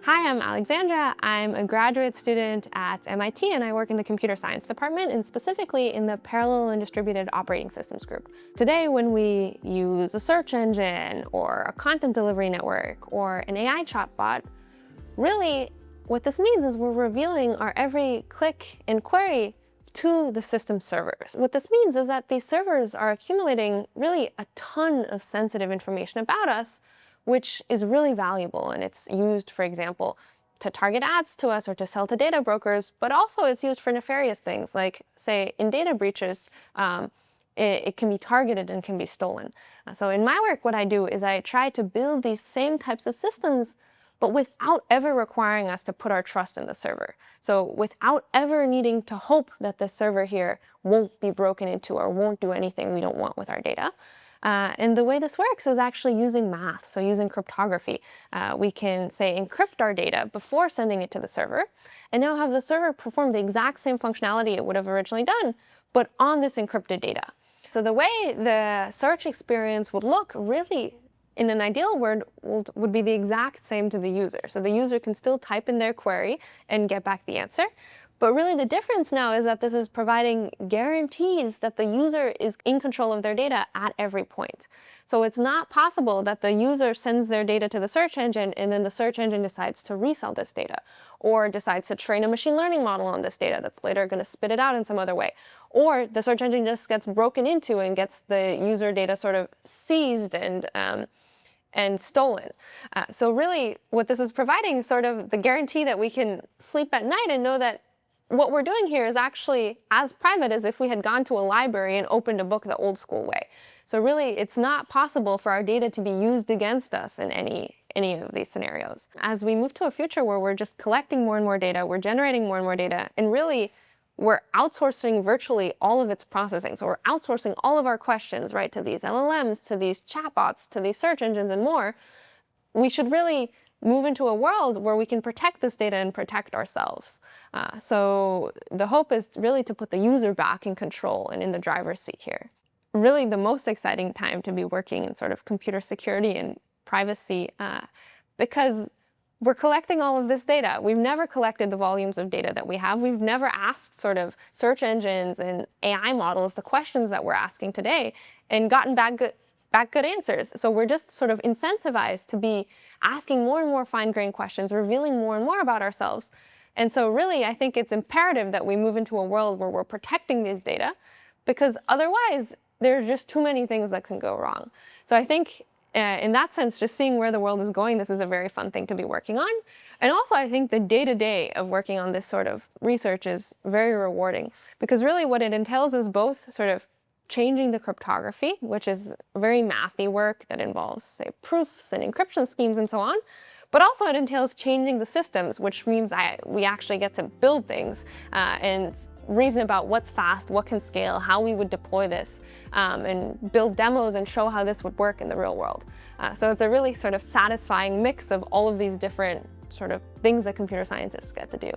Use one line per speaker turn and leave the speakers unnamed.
Hi, I'm Alexandra. I'm a graduate student at MIT and I work in the computer science department and specifically in the parallel and distributed operating systems group. Today, when we use a search engine or a content delivery network or an AI chatbot, really what this means is we're revealing our every click and query to the system servers. What this means is that these servers are accumulating really a ton of sensitive information about us, which is really valuable, and it's used, for example, to target ads to us or to sell to data brokers, but also it's used for nefarious things like, say, in data breaches, it can be targeted and can be stolen. So in my work, what I do is I try to build these same types of systems, but without ever requiring us to put our trust in the server. So without ever needing to hope that the server here won't be broken into or won't do anything we don't want with our data. And the way this works is actually using math, so using cryptography. We can, say, encrypt our data before sending it to the server, and now have the server perform the exact same functionality it would have originally done, but on this encrypted data. So the way the search experience would look really, in an ideal world, would be the exact same to the user. So the user can still type in their query and get back the answer. But really the difference now is that this is providing guarantees that the user is in control of their data at every point. So it's not possible that the user sends their data to the search engine and then the search engine decides to resell this data or decides to train a machine learning model on this data that's later going to spit it out in some other way. Or the search engine just gets broken into and gets the user data sort of seized and stolen. So really what this is providing is sort of the guarantee that we can sleep at night and know that what we're doing here is actually as private as if we had gone to a library and opened a book the old school way. So really, it's not possible for our data to be used against us in any of these scenarios. As we move to a future where we're just collecting more and more data, we're generating more and more data, and really we're outsourcing virtually all of its processing. So we're outsourcing all of our questions, right, to these LLMs, to these chatbots, to these search engines and more. We should really move into a world where we can protect this data and protect ourselves. So the hope is really to put the user back in control and in the driver's seat here. Really the most exciting time to be working in sort of computer security and privacy because we're collecting all of this data. We've never collected the volumes of data that we have. We've never asked sort of search engines and AI models the questions that we're asking today and gotten back good answers. So we're just sort of incentivized to be asking more and more fine-grained questions, revealing more and more about ourselves. And so really, I think it's imperative that we move into a world where we're protecting these data because otherwise there's just too many things that can go wrong. So I think in that sense, just seeing where the world is going, this is a very fun thing to be working on. And also, I think the day-to-day of working on this sort of research is very rewarding because really what it entails is both sort of changing the cryptography, which is very mathy work that involves, say, proofs and encryption schemes and so on. But also it entails changing the systems, which means we actually get to build things and reason about what's fast, what can scale, how we would deploy this, and build demos and show how this would work in the real world. So it's a really sort of satisfying mix of all of these different sort of things that computer scientists get to do.